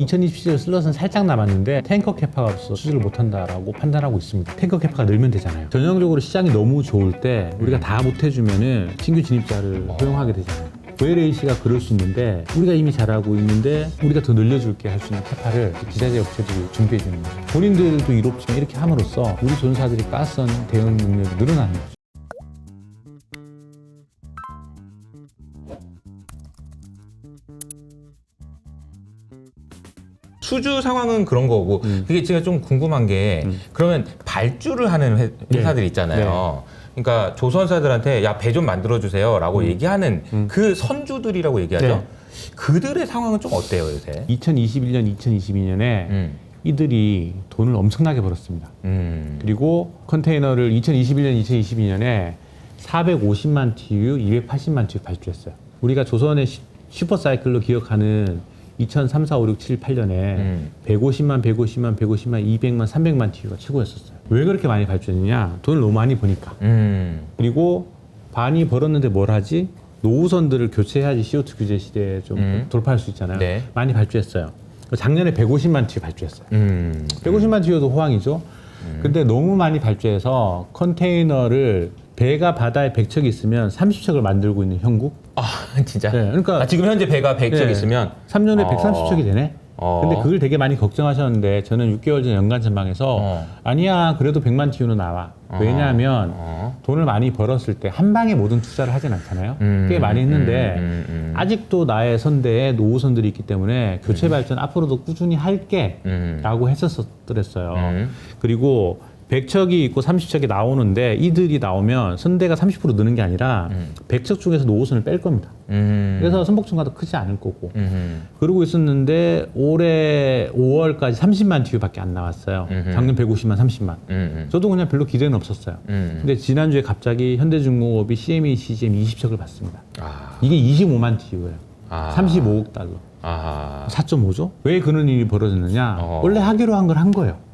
2027년 슬롯은 살짝 남았는데 탱커 캐파가 없어서 수주를 못한다라고 판단하고 있습니다. 탱커 캐파가 늘면 되잖아요. 전형적으로 시장이 너무 좋을 때 우리가 다 못해주면은 신규 진입자를 허용하게 되잖아요. VLAC가 그럴 수 있는데 우리가 이미 잘하고 있는데 우리가 더 늘려줄게 할 수 있는 캐파를 기자재 업체들이 준비해 주는 거예요. 본인들도 이롭지만 이렇게 함으로써 우리 전사들이 가스선 대응 능력이 늘어나는 거죠. 수주 상황은 그런 거고 그게 제가 좀 궁금한 게 그러면 발주를 하는 회사들 있잖아요. 그러니까 조선사들한테 야, 배 좀 만들어주세요 라고 얘기하는 그 선주들이라고 얘기하죠. 네. 그들의 상황은 좀 어때요 요새? 2021년, 2022년에 이들이 돈을 엄청나게 벌었습니다. 그리고 컨테이너를 2021년, 2022년에 450만 TU, 280만 TU 발주했어요. 우리가 조선의 슈퍼사이클로 기억하는 2003, 4, 5, 6, 7, 8년에 150만, 150만, 150만, 200만, 300만 TU가 최고였었어요. 왜 그렇게 많이 발주했느냐? 돈을 너무 많이 버니까. 그리고 많이 벌었는데 뭘 하지? 노후선들을 교체해야지 CO2 규제 시대에 좀 돌파할 수 있잖아요. 네. 많이 발주했어요. 작년에 150만 TU 발주했어요. 150만 TU도 호황이죠. 근데 너무 많이 발주해서 컨테이너를 배가 바다에 100척이 있으면 30척을 만들고 있는 형국? 아 진짜? 네, 그러니까 지금 현재 배가 100척 네. 있으면 3년에 130척이 되네? 근데 그걸 되게 많이 걱정하셨는데 저는 6개월 전 연간 전망에서 아니야 그래도 100만 TU는 나와. 왜냐하면 돈을 많이 벌었을 때 한 방에 모든 투자를 하진 않잖아요. 꽤 많이 했는데 아직도 나의 선대에 노후선들이 있기 때문에 교체 발전 앞으로도 꾸준히 할게 라고 했었더랬어요. 그리고 100척이 있고 30척이 나오는데 이들이 나오면 선대가 30% 느는 게 아니라 100척 중에서 노후선을 뺄 겁니다. 그래서 선복층가도 크지 않을 거고 그러고 있었는데 올해 5월까지 30만 TU밖에 안 나왔어요. 작년 150만, 30만. 저도 그냥 별로 기대는 없었어요. 근데 지난주에 갑자기 현대중공업이 CME, CGM 20척을 받습니다. 이게 25만 TU예요. 35억 달러. 4.5조? 왜 그런 일이 벌어졌느냐? 원래 하기로 한 걸 한 거예요.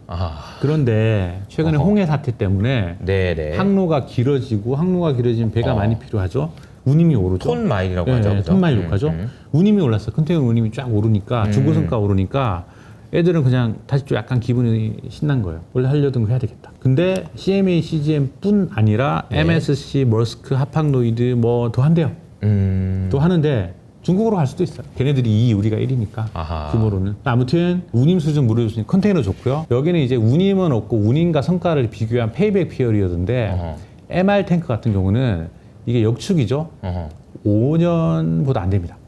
그런데 최근에 홍해 사태 때문에 네네. 항로가 길어지고 항로가 길어지면 배가 많이 필요하죠. 운임이 오르죠. 톤 마일이라고 네, 하죠. 그죠? 톤 마일 욕하죠. 운임이 올랐어. 컨테이너 운임이 쫙 오르니까 중고성가 오르니까 애들은 그냥 다시 좀 약간 기분이 신난 거예요. 원래 하려던 거 해야 되겠다. 근데 CMA, CGM뿐 아니라 MSC, 머스크, 하팡로이드 뭐 더 한대요. 더 하는데 중국으로 갈 수도 있어요. 걔네들이 2, 우리가 1이니까 규모로는. 아무튼 운임 수준 물어줬으니 컨테이너 좋고요. 여기는 이제 운임은 없고 운임과 성과를 비교한 페이백 피어리어드인데 MR 탱크 같은 경우는 이게 역축이죠. 5년보다 안 됩니다.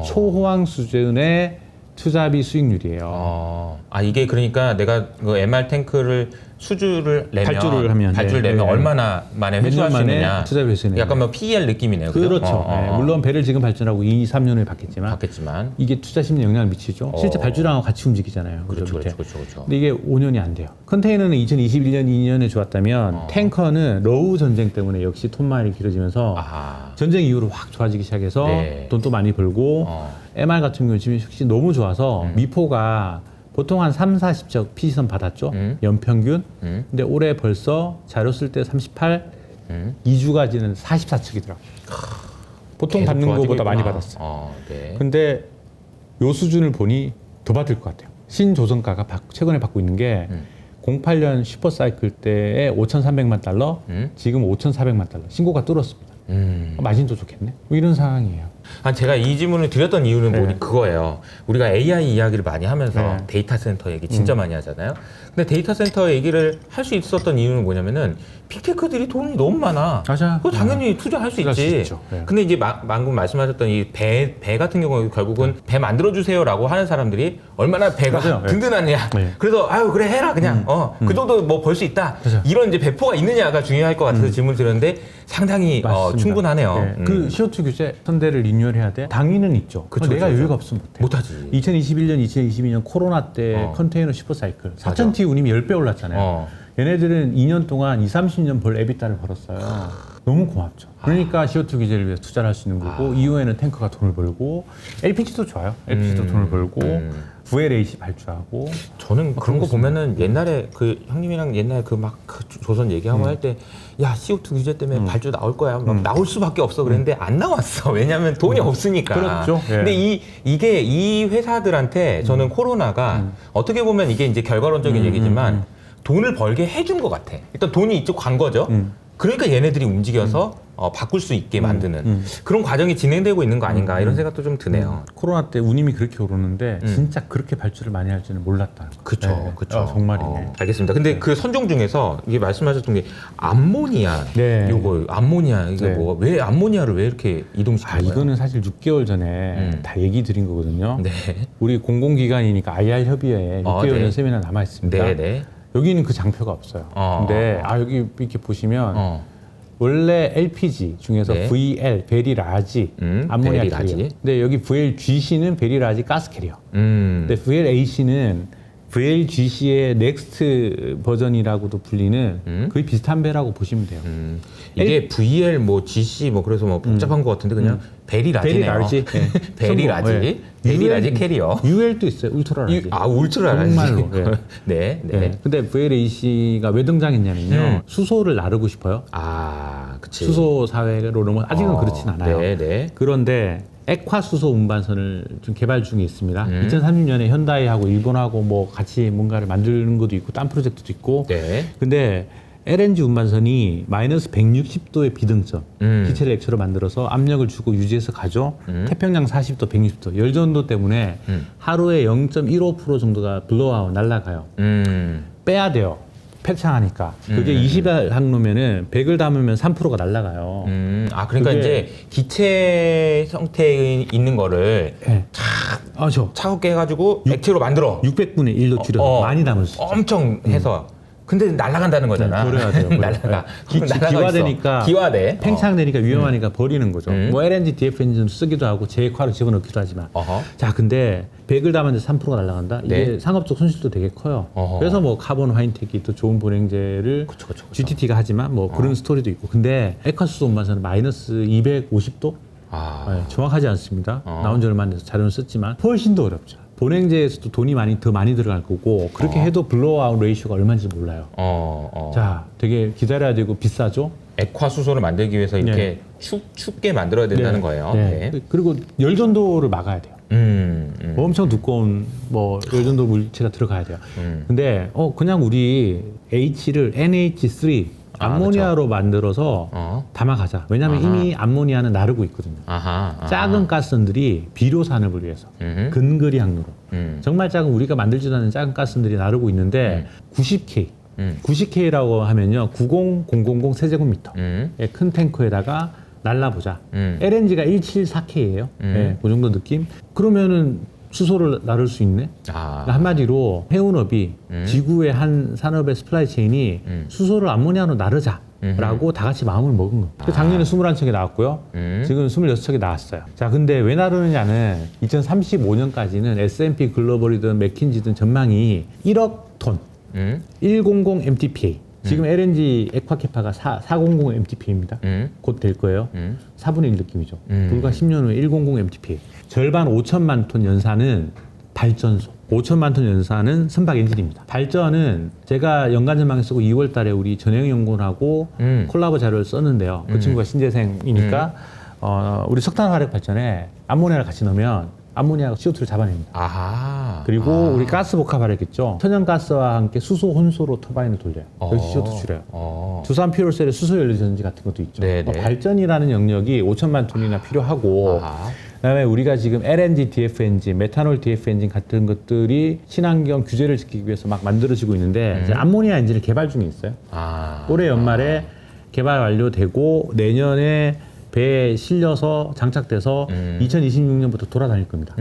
초호황 수준의 투자비 수익률이에요. 이게 그러니까 내가 그 MR 탱크를 수주를 내면 발주를 내면 얼마나 만에 회수할 수 있느냐. 투자비 회수는 약간 뭐 PER 느낌이네요. 그렇죠. 물론 배를 지금 발전하고 2, 3년 후에 받겠지만 이게 투자 심리에 영향을 미치죠. 실제 발주량하고 같이 움직이잖아요. 그렇죠. 근데 이게 5년이 안 돼요. 컨테이너는 2021년, 2년에 좋았다면 탱커는 러우 전쟁 때문에 역시 톤마일이 길어지면서 전쟁 이후로 확 좋아지기 시작해서 돈도 많이 벌고 MR 같은 경우는 지금 역시 너무 좋아서 미포가 보통 한 3, 40척 피시선 받았죠. 연평균. 근데 올해 벌써 자료 쓸 때 38, 2주까지는 44척이더라고요. 보통 받는 것보다 많이 받았어요. 근데 요 수준을 보니 더 받을 것 같아요. 신조선가가 최근에 받고 있는 게 08년 슈퍼사이클 때에 5,300만 달러, 지금 5,400만 달러. 신고가 뚫었습니다. 마진도 좋겠네. 뭐 이런 상황이에요. 제가 이 질문을 드렸던 이유는 그거예요. 우리가 AI 이야기를 많이 하면서 데이터 센터 얘기 진짜 많이 하잖아요. 근데 데이터 센터 얘기를 할 수 있었던 이유는 뭐냐면은 빅테크들이 돈이 너무 많아. 맞아. 그거 당연히 투자할 수 있지. 근데 이제 방금 말씀하셨던 이 배 같은 경우 결국은 배 만들어주세요라고 하는 사람들이 얼마나 배가 든든하냐. 그래서 아유 그래 해라 그냥 그 정도 뭐 벌 수 있다. 이런 이제 배포가 있느냐가 중요할 것 같아서 질문 드렸는데 상당히 충분하네요. 그 CO2 규제 선대를 리뉴얼해야 돼? 당위는 있죠. 내가 여유가 없으면 못하지. 2021년, 2022년 코로나 때 컨테이너 슈퍼사이클 4,000T 운임이 10배 올랐잖아요. 얘네들은 2년 동안 2, 30년 벌 에비타를 벌었어요. 너무 고맙죠. 그러니까 CO2 규제를 위해서 투자를 할 수 있는 거고 이후에는 탱커가 돈을 벌고 LPG도 좋아요. LPG도 돈을 벌고 VLAC 발주하고. 저는 그런 거 보면은 옛날에 그 형님이랑 옛날에 그 막 조선 얘기하고 할 때 야 CO2 규제 때문에 발주 나올 거야 막 나올 수밖에 없어 그랬는데 안 나왔어. 왜냐하면 돈이 없으니까. 그렇죠. 예. 근데 이게 이 회사들한테 저는 코로나가 어떻게 보면 이게 이제 결과론적인 얘기지만 돈을 벌게 해준 것 같아. 일단 돈이 이쪽 간 거죠. 그러니까 얘네들이 움직여서 바꿀 수 있게 만드는 그런 과정이 진행되고 있는 거 아닌가 이런 생각도 좀 드네요. 코로나 때 운임이 그렇게 오르는데 진짜 그렇게 발주를 많이 할 줄은 몰랐다. 그쵸, 네. 그쵸. 정말이네. 알겠습니다. 근데 그 선종 중에서 이게 말씀하셨던 게 암모니아, 네. 요거 암모니아 이게 네. 뭐 왜 암모니아를 왜 이렇게 이동시킨 거예요? 이거는 사실 6개월 전에 다 얘기 드린 거거든요. 네, 우리 공공기관이니까 IR 협의회에 6개월 전 네. 세미나 남아 있습니다. 네, 네. 여기는 그 장표가 없어요. 근데 여기 이렇게 보시면 원래 LPG 중에서 네. VL 베리 라지 암모니아 베리 캐리어. 라지. 근데 여기 VLGC는 베리 라지 가스 캐리어. 음, 근데 VLAC는 VLGC의 넥스트 버전이라고도 불리는 거의 비슷한 배라고 보시면 돼요. 이게 VL 뭐 GC 뭐 그래서 뭐 복잡한 것 같은데 그냥 베리 라지네요. 베리 라지. 네. 베리 라지, 네. 베리 라지 캐리어. UL도 있어요. 울트라 라지. 울트라 라지. 정말로. 네. 네, 네. 네. 근데 VLAC가 왜 등장했냐면요. 수소를 나르고 싶어요. 그치. 수소 사회로 넘어 아직은 그렇진 않아요. 네, 네. 그런데 액화 수소 운반선을 좀 개발 중에 있습니다. 2030년에 현다이하고 일본하고 뭐 같이 뭔가를 만드는 것도 있고 딴 프로젝트도 있고. 네. 근데 LNG 운반선이 마이너스 160도의 비등점 기체를 액체로 만들어서 압력을 주고 유지해서 가죠. 태평양 40도, 160도 열전도 때문에 하루에 0.15% 정도가 블로아웃 날아가요. 빼야 돼요. 폐창하니까. 그게 20알 항로면은 100을 담으면 3%가 날아가요. 그러니까 그게- 이제 기체 형태에 있는 거를 네. 차갑게 해가지고 액체로 만들어. 600분의 1로 줄여서 많이 담을 수 있어요. 엄청 해서. 근데 날아간다는 거잖아. 네, 버려야 돼요. 버려야 날아가. 돼요. 날아가 기화되니까 있어. 기화돼. 팽창되니까 위험하니까 버리는 거죠. 뭐 LNG DF 엔진 쓰기도 하고 제액화로 집어넣기도 하지만. 자, 근데 100을 담았는데 3%가 날아간다? 이게 네. 상업적 손실도 되게 커요. 어허. 그래서 뭐 카본 화이텍이 또 좋은 보냉제를 그쵸. GTT가 하지만 뭐 그런 스토리도 있고. 근데 액화수소 운반선은 마이너스 250도? 네, 정확하지 않습니다. 나온 지 얼마 안 돼서 자료는 썼지만 훨씬 더 어렵죠. 보냉제에서도 돈이 더 많이 들어갈 거고 그렇게 해도 블로우아웃 레이쇼가 얼마인지 몰라요. 자, 되게 기다려야 되고 비싸죠. 액화 수소를 만들기 위해서 이렇게 춥게 만들어야 된다는 거예요. 네. 그리고 열전도를 막아야 돼요. 엄청 두꺼운 뭐 열전도 물체가 들어가야 돼요. 근데 그냥 우리 H를 NH3 암모니아로 만들어서 담아가자. 왜냐하면 이미 암모니아는 나르고 있거든요. 작은 가스선들이 비료 산업을 위해서 근거리 항로로 정말 작은 우리가 만들지도 않은 작은 가스선들이 나르고 있는데 90K 90K라고 하면요 90,000 세제곱미터의 큰 탱커에다가 날라보자. LNG가 174K예요. 네, 그 정도 느낌. 그러면은 수소를 나를 수 있네. 그러니까 한마디로 해운업이 지구의 한 산업의 스플라이 체인이 수소를 암모니아로 나르자라고 다 같이 마음을 먹은 거예요. 작년에 21척이 나왔고요. 지금 26척이 나왔어요. 자, 근데 왜 나르느냐는 2035년까지는 S&P 글로벌이든 맥킨지든 전망이 1억 톤, 100 MTPA. 지금 LNG 액화 캐파가 400 MTPA입니다. 곧 될 거예요. 4분의 1 느낌이죠. 불과 10년 후에 100 MTPA. 절반 5천만 톤 연사는 발전소. 5천만 톤 연사는 선박 엔진입니다. 발전은 제가 연간전망에 쓰고 2월 달에 우리 전영 연구원하고 콜라보 자료를 썼는데요. 그 친구가 신재생이니까 우리 석탄 화력 발전에 암모니아를 같이 넣으면 암모니아가 CO2를 잡아냅니다. 그리고 우리 가스 복합화력있죠. 천연가스와 함께 수소 혼소로 터바인을 돌려요. 여기서 CO2 줄여요. 두산 퓨얼셀의 수소 연료 전지 같은 것도 있죠. 발전이라는 영역이 5천만 톤이나 필요하고 그다음에 우리가 지금 LNG DF 엔진, 메탄올 DF 엔진 같은 것들이 친환경 규제를 지키기 위해서 막 만들어지고 있는데 이제 암모니아 엔진을 개발 중에 있어요. 올해 연말에 개발 완료되고 내년에 배에 실려서 장착돼서 2026년부터 돌아다닐 겁니다.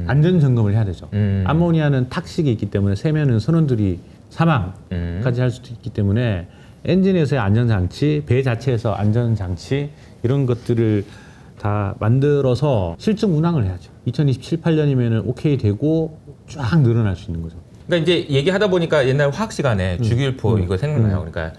안전 점검을 해야 되죠. 암모니아는 탁식이 있기 때문에 세면은 선원들이 사망까지 할 수도 있기 때문에 엔진에서의 안전장치, 배 자체에서 안전장치 이런 것들을 다 만들어서 실증 운항을 해야죠. 2027, 8년이면 오케이 되고 쫙 늘어날 수 있는 거죠. 그러니까 이제 얘기하다 보니까 옛날 화학 시간에 주기율표 이거 생각나요. 그러니까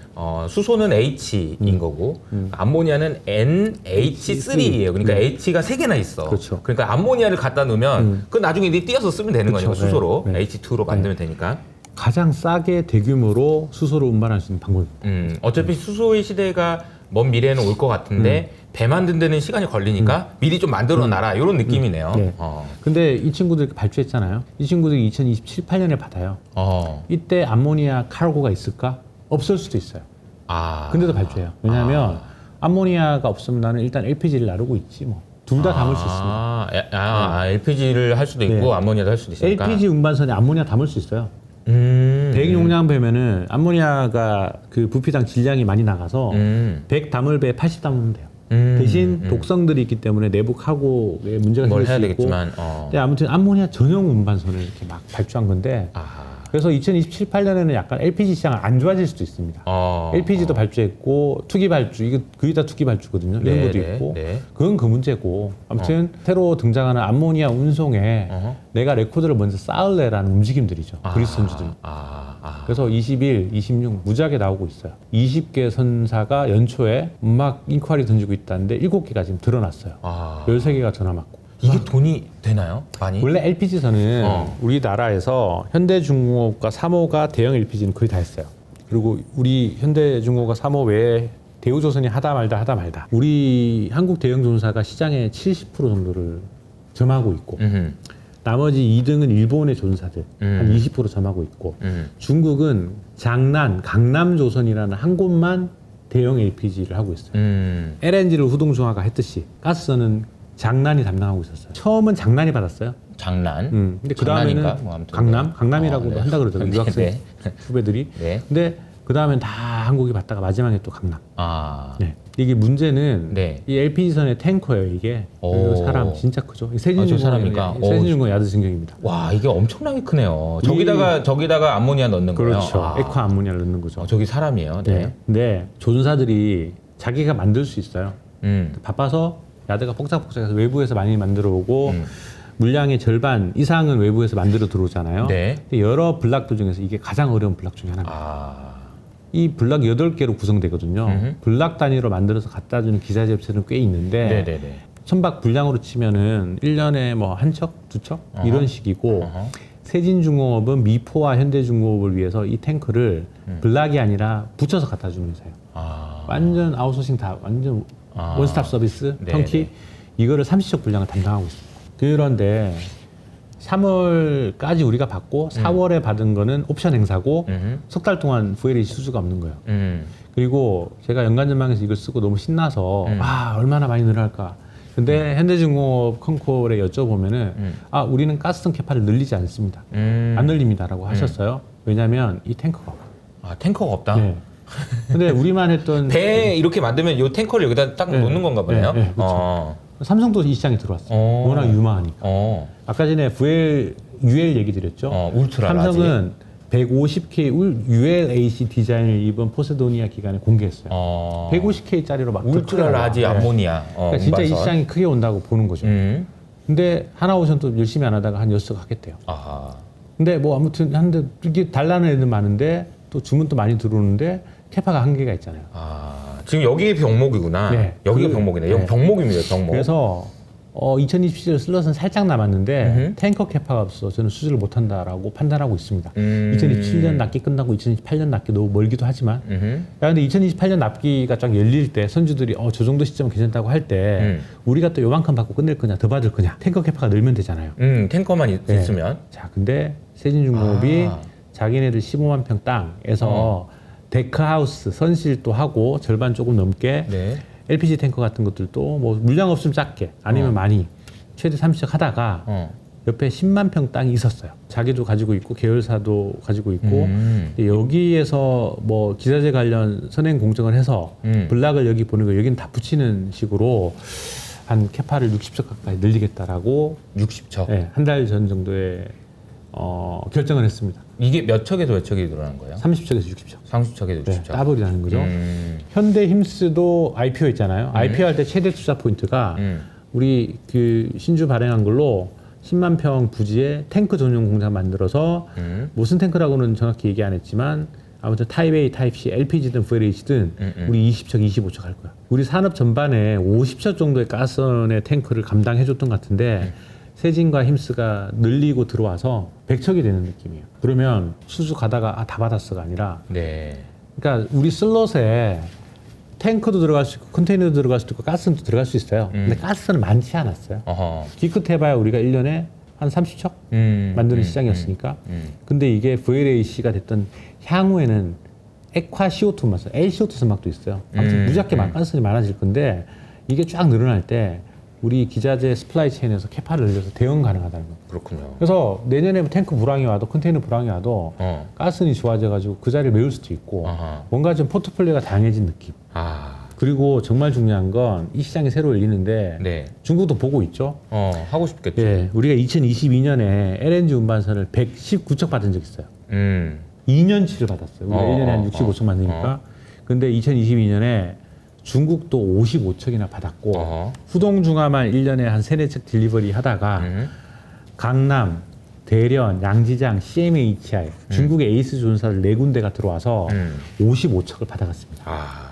수소는 H인 거고 암모니아는 NH3예요. 그러니까 H가 3개나 있어. 그렇죠. 그러니까 암모니아를 갖다 놓으면 그 나중에 이제 띄어서 쓰면 되는 그렇죠. 거니까 수소로 네. H2로 만들면 되니까. 가장 싸게 대규모로 수소를 운반할 수 있는 방법입니다. 어차피 수소의 시대가 먼 미래에는 올 것 같은데 배 만든 데는 시간이 걸리니까 미리 좀 만들어 놔라 이런 느낌이네요. 네. 근데 이 친구들 발주했잖아요. 이 친구들이 2027, 8년에 받아요. 이때 암모니아 카르고가 있을까? 없을 수도 있어요. 근데도 발주해요. 왜냐하면 암모니아가 없으면 나는 일단 LPG를 나르고 있지 뭐. 둘 다 담을 수 있습니다. LPG를 할 수도 있고 네. 암모니아도 할 수도 있으니까. LPG 운반선에 암모니아 담을 수 있어요. 100용량 배면은 암모니아가 그 부피당 질량이 많이 나가서 100 담을 배에 80 담으면 돼요. 대신 독성들이 있기 때문에 내부 카고에 문제가 뭘 생길 해야 수 있고. 되겠지만. 근데 아무튼 암모니아 전용 운반선을 이렇게 막 발주한 건데. 그래서 2027, 8년에는 약간 LPG 시장은 안 좋아질 수도 있습니다. LPG도 발주했고 투기 발주, 이거 거의 다 투기 발주거든요. 이런 것도 있고. 그건 그 문제고. 아무튼 새로 등장하는 암모니아 운송에 내가 레코드를 먼저 쌓을래라는 움직임들이죠. 그리스 선주들. 그래서 21, 26 무지하게 나오고 있어요. 20개 선사가 연초에 막 인ኳ리 던지고 있다는데 7개가 지금 드러났어요. 13개가 전화 맞고. 이게 돈이 되나요? 많이? 원래 LPG선은 우리나라에서 현대중공업과 3호가 대형 LPG는 거의 다 했어요. 그리고 우리 현대중공업과 3호 외에 대우조선이 하다 말다. 우리 한국 대형조선사가 시장의 70% 정도를 점하고 있고 나머지 2등은 일본의 조선사들 한 20% 점하고 있고 중국은 장난, 강남조선이라는 한 곳만 대형 LPG를 하고 있어요. LNG를 후동중화가 했듯이 가스선은 장난이 담당하고 있었어요. 처음은 장난이 받았어요. 장난? 근데 그 다음에는 뭐 아무튼 강남이라고도 네. 한다 그러더라고요. 유학생 후배들이. 네. 근데 그 다음엔 다 한국이 받다가 마지막에 또 강남. 네. 이게 문제는 이 LPG선의 탱커예요. 이게 그리고 사람 진짜 크죠. 세진중공 야드승경입니다. 와 이게 엄청나게 크네요. 저기다가 암모니아 넣는 거예요. 그렇죠. 액화 암모니아를 넣는 거죠. 저기 사람이에요. 네. 근데 조선사들이 자기가 만들 수 있어요. 바빠서 야드가 복잡해서 외부에서 많이 만들어 오고 물량의 절반 이상은 외부에서 만들어 들어오잖아요. 근데 여러 블락들 중에서 이게 가장 어려운 블락 중에 하나입니다. 이 블락 8개로 구성되거든요. 블락 단위로 만들어서 갖다 주는 기사 업체는 꽤 있는데 선박 분량으로 치면은 1년에 뭐 한 척, 두 척 이런 식이고 세진중공업은 미포와 현대중공업을 위해서 이 탱크를 블락이 아니라 붙여서 갖다 주는 회사예요. 완전 아웃소싱 다 완전 원스톱 서비스, 턴키 이거를 30척 분량을 담당하고 있습니다. 그런데 3월까지 우리가 받고 4월에 받은 거는 옵션 행사고 석 달 동안 VLA 수주가 없는 거예요. 그리고 제가 연간전망에서 이걸 쓰고 너무 신나서 얼마나 많이 늘어날까. 근데 현대중공업 컨콜에 여쭤보면은 우리는 가스통 캐파를 늘리지 않습니다. 안 늘립니다라고 하셨어요. 왜냐하면 이 탱커가 없어요. 탱커가 없다? 네. 근데 우리만 했던 배 이렇게 만들면 이 탱커를 여기다 딱 놓는 건가 보네요. 그렇죠. 삼성도 이 시장에 들어왔어요. 워낙 유망하니까. 아까 전에 UL 얘기 드렸죠. 울트라 삼성은 150K ULAC 디자인을 입은 포세도니아 기간에 공개했어요. 150K짜리로 막 울트라 라지 암모니아. 그러니까 진짜 이 시장이 크게 온다고 보는 거죠. 근데 하나오션 또 열심히 안 하다가 한 6척 하겠대요. 근데 뭐 아무튼 한데 이게 달라는 애들 많은데 또 주문도 많이 들어오는데 캐파가 한계가 있잖아요. 지금 여기 병목이구나. 여기가 병목이네. 여기 병목입니다. 병목. 그래서 2027년 슬롯은 살짝 남았는데 탱커 캐파가 없어 저는 수주를 못한다라고 판단하고 있습니다. 2027년 납기 끝나고 2028년 납기 너무 멀기도 하지만 근데 2028년 납기가 쫙 열릴 때 선주들이 저 정도 시점은 괜찮다고 할 때 우리가 또 요만큼 받고 끝낼 거냐 더 받을 거냐 탱커 캐파가 늘면 되잖아요. 탱커만 있으면. 자 근데 세진중공업이 자기네들 15만 평 땅에서 데크하우스 선실도 하고 절반 조금 넘게 LPG 탱커 같은 것들도 뭐 물량 없으면 작게 아니면 많이 최대 30척 하다가 옆에 10만 평 땅이 있었어요. 자기도 가지고 있고 계열사도 가지고 있고 여기에서 뭐 기사제 관련 선행 공정을 해서 블락을 여기 보는 거 여기는 다 붙이는 식으로 한 캐파를 60척 가까이 늘리겠다라고 60척? 한 달 전 정도에 결정을 했습니다. 이게 몇 척에서 몇 척이 늘어난 거예요? 30척에서 60척. 30척에서 60척. 더블이 나는 거죠. 현대힘스도 IPO 있잖아요. IPO 할 때 최대 투자 포인트가 우리 그 신주 발행한 걸로 10만 평 부지에 탱크 전용 공장 만들어서 무슨 탱크라고는 정확히 얘기 안 했지만 아무튼 타입 A, 타입 C, LPG든 VLH든 우리 20척, 25척 할 거야. 우리 산업 전반에 50척 정도의 가스원의 탱크를 감당해줬던 것 같은데 세진과 힘스가 늘리고 들어와서 100척이 되는 느낌이에요. 그러면 수주 가다가 다 받았어가 아니라 네. 그러니까 우리 슬롯에 탱크도 들어갈 수 있고 컨테이너도 들어갈 수도 있고 가스도 들어갈 수 있어요. 근데 가스는 많지 않았어요. 기껏해봐야 우리가 1년에 한 30척 만드는 시장이었으니까. 근데 이게 VLAC가 됐던 향후에는 액화 CO2 마스, LCO2 선박도 있어요. 아무튼 무지하게 가스는 많아질 건데 이게 쫙 늘어날 때 우리 기자재 스플라이 체인에서 캐파를 늘려서 대응 가능하다는 거예요. 그렇군요. 그래서 내년에 탱크 불황이 와도 컨테이너 불황이 와도 가스는 좋아져가지고 그 자리를 메울 수도 있고 뭔가 좀 포트폴리오가 다양해진 느낌. 그리고 정말 중요한 건 이 시장이 새로 열리는데 네. 중국도 보고 있죠. 하고 싶겠죠. 예, 우리가 2022년에 LNG 운반선을 119척 받은 적 있어요. 2년치를 받았어요. 우리가 1년에 한 65척 만드니까. 근데 2022년에 중국도 55척이나 받았고 후동중화만 1년에 한 3, 4척 딜리버리 하다가 강남, 대련, 양지장, CMHI 중국의 에이스 조선사들 4군데가 들어와서 55척을 받아갔습니다.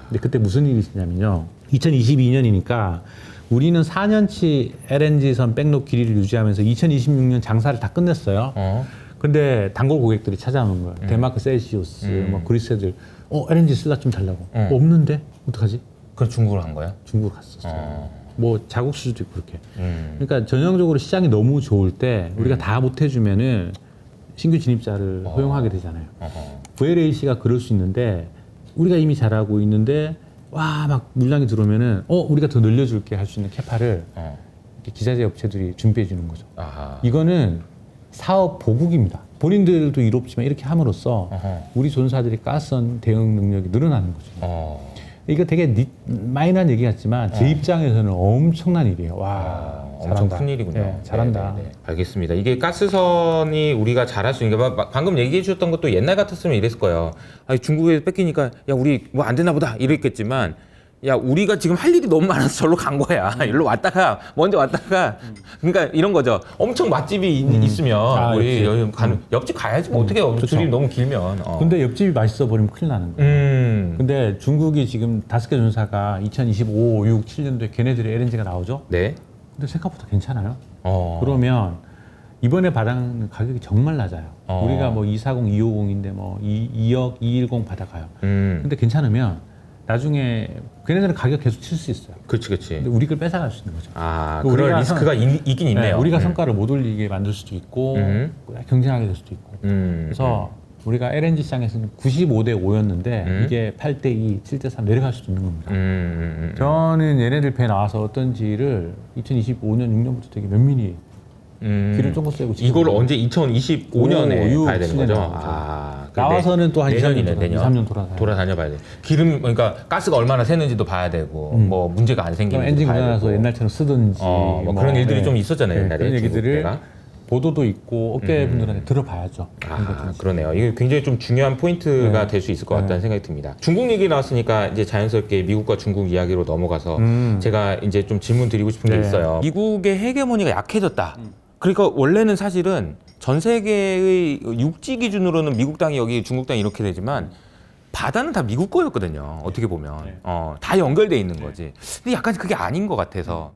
근데 그때 무슨 일이 있었냐면요. 2022년이니까 우리는 4년치 LNG선 백록 길이를 유지하면서 2026년 장사를 다 끝냈어요. 근데 단골 고객들이 찾아오는 거예요. 데마크 셀시우스, 뭐 그리스 애들 LNG 슬라 좀 달라고. 없는데? 어떡하지? 그럼 중국으로 간 거예요? 중국으로 갔었어요. 뭐 자국 수주도 있고 그렇게. 그러니까 전형적으로 시장이 너무 좋을 때 우리가 다 못 해주면은 신규 진입자를 허용하게 되잖아요. VLAC가 그럴 수 있는데 우리가 이미 잘하고 있는데 와 막 물량이 들어오면은 우리가 더 늘려줄게 할 수 있는 캐파를 이렇게 기자재 업체들이 준비해 주는 거죠. 이거는 사업 보국입니다. 본인들도 이롭지만 이렇게 함으로써 우리 조선사들이 가스선 대응 능력이 늘어나는 거죠. 이거 되게 마이너한 얘기 같지만 제 입장에서는 엄청난 일이에요. 와, 잘한다. 엄청 큰 일이군요. 네, 잘한다. 네네네. 알겠습니다. 이게 가스선이 우리가 잘할 수 있는 게 방금 얘기해 주셨던 것도 옛날 같았으면 이랬을 거예요. 아니, 중국에 뺏기니까 야 우리 뭐 안 되나 보다 이랬겠지만 야 우리가 지금 할 일이 너무 많아서 절로 간 거야. 일로 왔다가 먼저 왔다가 그러니까 이런 거죠. 엄청 맛집이 있으면 우리 여기 옆집 가야지 뭐 어떻게 줄이 너무 길면. 근데 옆집이 맛있어 버리면 큰일 나는 거예요. 근데 중국이 지금 5개 전사가 2025, 6, 7년도에 걔네들의 LNG가 나오죠. 네. 근데 생각보다 괜찮아요. 그러면 이번에 받은 가격이 정말 낮아요. 우리가 뭐 240, 250인데 뭐 2억, 210 받아가요. 근데 괜찮으면 나중에 걔네들은 가격 계속 칠 수 있어요. 그렇지. 근데 우리 걸 뺏어갈 수 있는 거죠. 그런 리스크가 있긴 있네요. 네, 우리가 성과를 못 올리게 만들 수도 있고 경쟁하게 될 수도 있고. 그래서 우리가 LNG 시장에서는 95대 5였는데 이게 8대 2, 7대 3 내려갈 수도 있는 겁니다. 저는 얘네들 배 나와서 어떤지를 2025년, 6년부터 되게 면밀히 귀를 쫑긋 세고 이걸 언제 2025년에 봐야 되는 거죠? 나와서는 또 한 2년, 3년 돌아다녀 봐야 돼. 기름 그러니까 가스가 얼마나 새는지도 봐야 되고 뭐 문제가 안 생기는지 엔진 봐야 고장나서 되고. 옛날처럼 쓰든지 뭐 그런 일들이 좀 있었잖아요. 옛날에 그런 얘기들을 중국대가. 보도도 있고 업계분들한테 들어봐야죠. 그러네요. 이게 굉장히 좀 중요한 포인트가 될 수 있을 것 같다는 생각이 듭니다. 중국 얘기 나왔으니까 이제 자연스럽게 미국과 중국 이야기로 넘어가서 제가 이제 좀 질문 드리고 싶은 게 있어요. 미국의 헤게모니가 약해졌다. 그러니까 원래는 사실은 전 세계의 육지 기준으로는 미국 땅이 여기 중국 땅이 이렇게 되지만 바다는 다 미국 거였거든요. 어떻게 보면 다 연결돼 있는 거지. 근데 약간 그게 아닌 것 같아서.